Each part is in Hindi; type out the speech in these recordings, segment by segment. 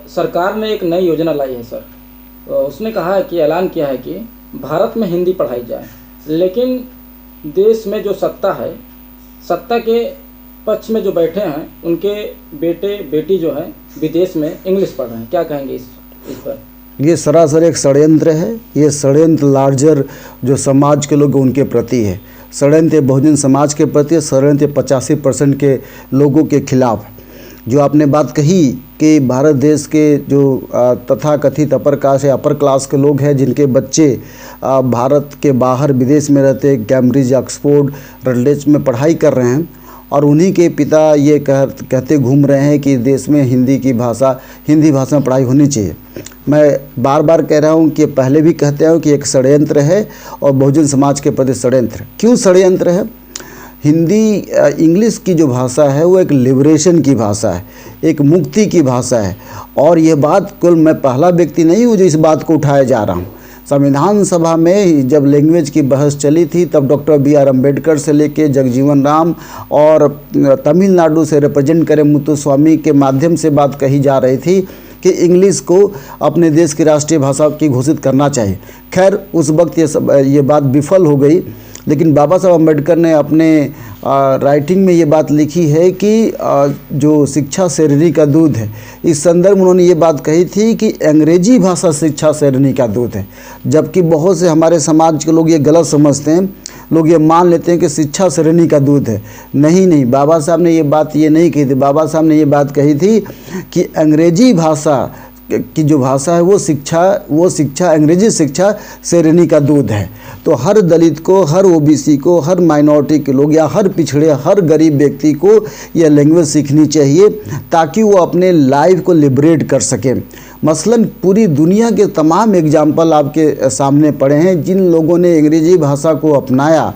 सरकार ने एक नई योजना लाई है सर। उसने कहा है कि ऐलान किया है कि भारत में हिंदी पढ़ाई जाए, लेकिन देश में जो सत्ता है, सत्ता के पक्ष में जो बैठे हैं उनके बेटे बेटी जो है विदेश में इंग्लिश पढ़ रहे हैं। क्या कहेंगे इस पर? ये सरासर एक षड्यंत्र है। ये षड्यंत्र लार्जर जो समाज के लोग उनके प्रति है। षड्यंत्र बहुजन समाज के प्रति, षड्यंत्र 85% के लोगों के खिलाफ। जो आपने बात कही कि भारत देश के जो तथाकथित अपर कास्ट या अपर क्लास के लोग हैं, जिनके बच्चे भारत के बाहर विदेश में रहते, कैम्ब्रिज, ऑक्सफोर्ड, रटलेज में पढ़ाई कर रहे हैं, और उन्हीं के पिता ये कहते घूम रहे हैं कि देश में हिंदी भाषा में पढ़ाई होनी चाहिए। मैं बार बार कह रहा हूँ कि पहले भी कहते हैं कि एक षड्यंत्र है और बहुजन समाज के प्रति षड्यंत्र। क्यों षड्यंत्र है? हिंदी इंग्लिश की जो भाषा है वो एक लिबरेशन की भाषा है, एक मुक्ति की भाषा है। और ये बात कुल मैं पहला व्यक्ति नहीं हूँ जो इस बात को उठाया जा रहा हूँ। संविधान सभा में जब लैंग्वेज की बहस चली थी, तब डॉक्टर B.R. अम्बेडकर से लेके जगजीवन राम और तमिलनाडु से रिप्रेजेंट करे मुत्तुस्वामी के माध्यम से बात कही जा रही थी कि इंग्लिश को अपने देश की राष्ट्रीय भाषा की घोषित करना चाहिए। खैर उस वक्त ये बात विफल हो गई, लेकिन बाबा साहब अम्बेडकर ने अपने राइटिंग में ये बात लिखी है कि जो शिक्षा शेरनी का दूध है, इस संदर्भ में उन्होंने ये बात कही थी कि अंग्रेजी भाषा शिक्षा शेरनी का दूध है। जबकि बहुत से हमारे समाज के लोग ये गलत समझते हैं, लोग ये मान लेते हैं कि शिक्षा शेरनी का दूध है। नहीं, बाबा साहब ने ये बात ये नहीं कही थी। बाबा साहब ने ये बात कही थी कि अंग्रेजी भाषा की जो भाषा है वो शिक्षा अंग्रेजी शिक्षा शेरनी का दूध है। तो हर दलित को, हर ओबीसी को, हर माइनॉरिटी के लोग या हर पिछड़े, हर गरीब व्यक्ति को यह लैंग्वेज सीखनी चाहिए ताकि वो अपने लाइफ को लिबरेट कर सके। मसलन पूरी दुनिया के तमाम एग्जाम्पल आपके सामने पड़े हैं। जिन लोगों ने अंग्रेजी भाषा को अपनाया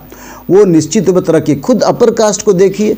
वो निश्चित रूप तरक्की। खुद अपर कास्ट को देखिए,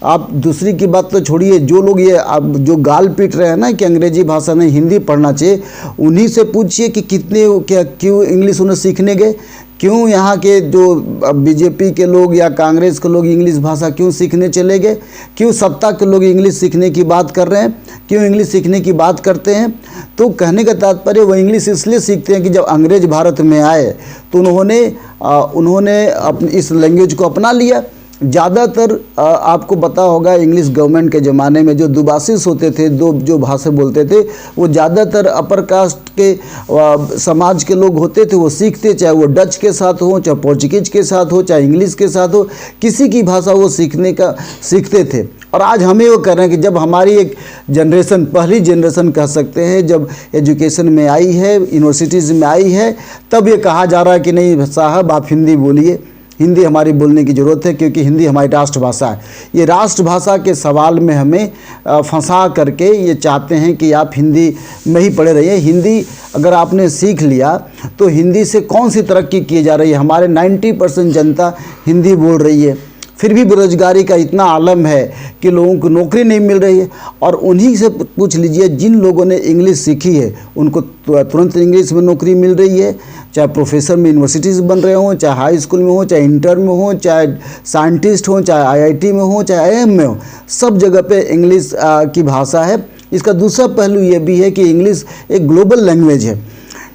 आप दूसरी की बात तो छोड़िए, जो लोग ये आप जो गाल पीट रहे हैं ना कि अंग्रेजी भाषा नहीं हिंदी पढ़ना चाहिए, उन्हीं से पूछिए कि क्यों इंग्लिश उन्हें सीखने गए। क्यों यहाँ के जो बीजेपी के लोग या कांग्रेस के लोग इंग्लिश भाषा क्यों सीखने चले गए? क्यों सत्ता के लोग इंग्लिश सीखने की बात कर रहे हैं? क्यों इंग्लिश सीखने की बात करते हैं? तो कहने का तात्पर्य वो इंग्लिश इसलिए सीखते हैं कि जब अंग्रेज भारत में आए तो उन्होंने अपनी इस लैंग्वेज को अपना लिया। ज़्यादातर आपको पता होगा इंग्लिश गवर्नमेंट के ज़माने में जो दुबासिस होते थे, जो भाषा बोलते थे, वो ज़्यादातर अपर कास्ट के समाज के लोग होते थे। वो सीखते, चाहे वो डच के साथ हो, चाहे पोर्चुगीज के साथ हो, चाहे इंग्लिश के साथ हो, किसी की भाषा वो सीखते थे। और आज हमें वो कर रहे हैं कि जब हमारी एक जनरेशन, पहली जनरेशन कह सकते हैं, जब एजुकेशन में आई है, यूनिवर्सिटीज़ में आई है, तब ये कहा जा रहा है कि नहीं साहब आप हिंदी बोलिए, हिंदी हमारी बोलने की ज़रूरत है क्योंकि हिंदी हमारी राष्ट्रभाषा है। ये राष्ट्रभाषा के सवाल में हमें फंसा करके ये चाहते हैं कि आप हिंदी में ही पढ़े रहिए। हिंदी अगर आपने सीख लिया तो हिंदी से कौन सी तरक्की की जा रही है? हमारे 90% जनता हिंदी बोल रही है, फिर भी बेरोजगारी का इतना आलम है कि लोगों को नौकरी नहीं मिल रही है। और उन्हीं से पूछ लीजिए जिन लोगों ने इंग्लिश सीखी है उनको तुरंत इंग्लिश में नौकरी मिल रही है, चाहे प्रोफेसर में यूनिवर्सिटीज़ बन रहे हों, चाहे हाई स्कूल में हो, चाहे इंटर में हो, चाहे साइंटिस्ट हो, चाहे आईआईटी में हो, चाहे आईआईएम में हो, सब जगह पे इंग्लिश की भाषा है। इसका दूसरा पहलू ये भी है कि इंग्लिश एक ग्लोबल लैंग्वेज है।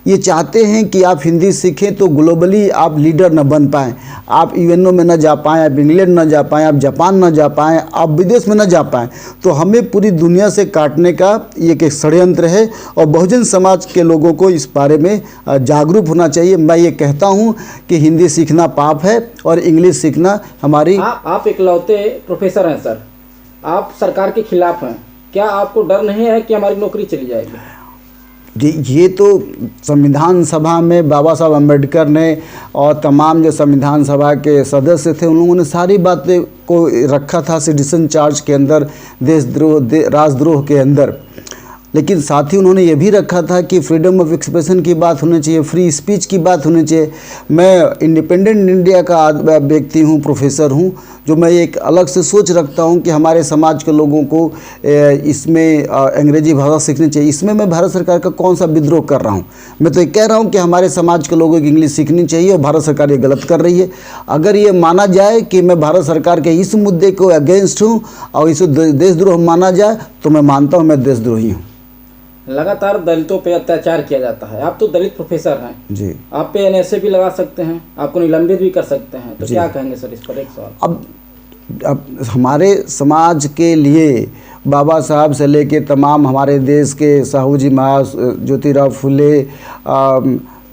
ये चाहते हैं कि आप हिंदी सीखें तो ग्लोबली आप लीडर न बन पाएँ, आप यूएनओ में न जा पाएँ, आप इंग्लैंड न जा पाएँ, आप जापान न जा पाएँ, आप विदेश में न जा पाएँ। तो हमें पूरी दुनिया से काटने का ये एक षड्यंत्र है और बहुजन समाज के लोगों को इस बारे में जागरूक होना चाहिए। मैं ये कहता हूँ कि हिंदी सीखना पाप है और इंग्लिश सीखना हमारी। आप इकलौते प्रोफेसर हैं सर, आप सरकार के खिलाफ हैं, क्या आपको डर नहीं है कि हमारी नौकरी चली जाएगी? जी, ये तो संविधान सभा में बाबा साहब अम्बेडकर ने और तमाम जो संविधान सभा के सदस्य थे उन लोगों ने सारी बातें को रखा था सिटीजन चार्ज के अंदर, देशद्रोह राजद्रोह के अंदर। लेकिन साथ ही उन्होंने ये भी रखा था कि फ्रीडम ऑफ एक्सप्रेशन की बात होनी चाहिए, फ्री स्पीच की बात होनी चाहिए। मैं इंडिपेंडेंट इंडिया का व्यक्ति हूँ, प्रोफेसर हूँ, जो मैं एक अलग से सोच रखता हूँ कि हमारे समाज के लोगों को इसमें अंग्रेजी भाषा सीखनी चाहिए। इसमें मैं भारत सरकार का कौन सा विद्रोह कर रहा हूँ? मैं तो ये कह रहा हूँ कि हमारे समाज के लोगों को इंग्लिश सीखनी चाहिए और भारत सरकार ये गलत कर रही है। अगर ये माना जाए कि मैं भारत सरकार के इस मुद्दे को अगेंस्ट हूँ और इसे देशद्रोह माना जाए तो मैं मानता हूँ मैं देशद्रोही हूँ। लगातार दलितों पे अत्याचार किया जाता है। आप तो दलित प्रोफेसर हैं जी। आप पे एनएसए भी लगा सकते हैं, आपको निलंबित भी कर सकते हैं, तो जी। क्या कहेंगे सर इस पर? एक सवाल। अब हमारे समाज के लिए बाबा साहब से लेके तमाम हमारे देश के साहू जी महाराज, ज्योतिराव फुले,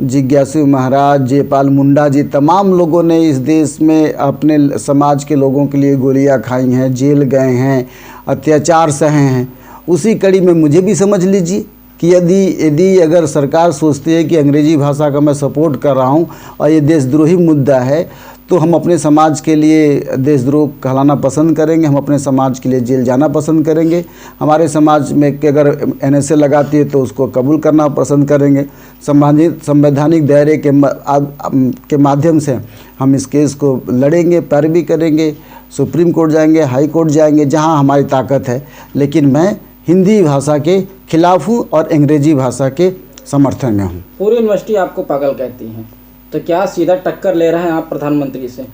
जिज्ञासु महाराज, जयपाल मुंडा जी, तमाम लोगों ने इस देश में अपने समाज के लोगों के लिए गोलियां खाई हैं, जेल गए हैं, अत्याचार सहे हैं। उसी कड़ी में मुझे भी समझ लीजिए कि यदि अगर सरकार सोचती है कि अंग्रेज़ी भाषा का मैं सपोर्ट कर रहा हूँ और ये देशद्रोही मुद्दा है, तो हम अपने समाज के लिए देशद्रोह कहलाना पसंद करेंगे, हम अपने समाज के लिए जेल जाना पसंद करेंगे। हमारे समाज में कि अगर एनएसए लगाती है तो उसको कबूल करना पसंद करेंगे। संवैधानिक दायरे के माध्यम से हम इस केस को लड़ेंगे, पैरवी करेंगे, सुप्रीम कोर्ट जाएंगे, हाई कोर्ट जाएंगे, जहां हमारी ताकत है। लेकिन मैं हिंदी भाषा के खिलाफ हूँ और अंग्रेजी भाषा के समर्थन में हूँ। पूरी यूनिवर्सिटी आपको पागल कहती है, तो क्या सीधा टक्कर ले रहे हैं आप प्रधानमंत्री से?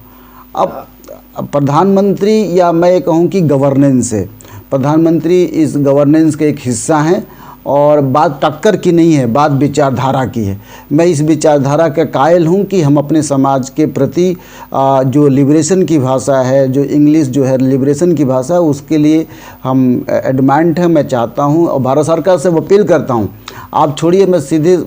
अब प्रधानमंत्री, या मैं ये कहूँ कि गवर्नेंस है, प्रधानमंत्री इस गवर्नेंस के एक हिस्सा हैं और बात टक्कर की नहीं है, बात विचारधारा की है। मैं इस विचारधारा का कायल हूँ कि हम अपने समाज के प्रति जो लिबरेशन की भाषा है, जो इंग्लिश जो है लिबरेशन की भाषा है, उसके लिए हम एडमांड हैं। मैं चाहता हूँ और भारत सरकार से अपील करता हूँ, आप छोड़िए, मैं सीधे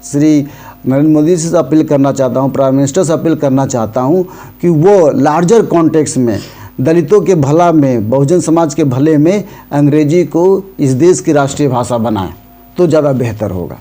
श्री नरेंद्र मोदी से अपील करना चाहता हूँ, प्राइम मिनिस्टर से अपील करना चाहता हूँ कि वो लार्जर कॉन्टेक्स्ट में दलितों के भला में, बहुजन समाज के भले में अंग्रेजी को इस देश की राष्ट्रीय भाषा बनाएं तो ज़्यादा बेहतर होगा।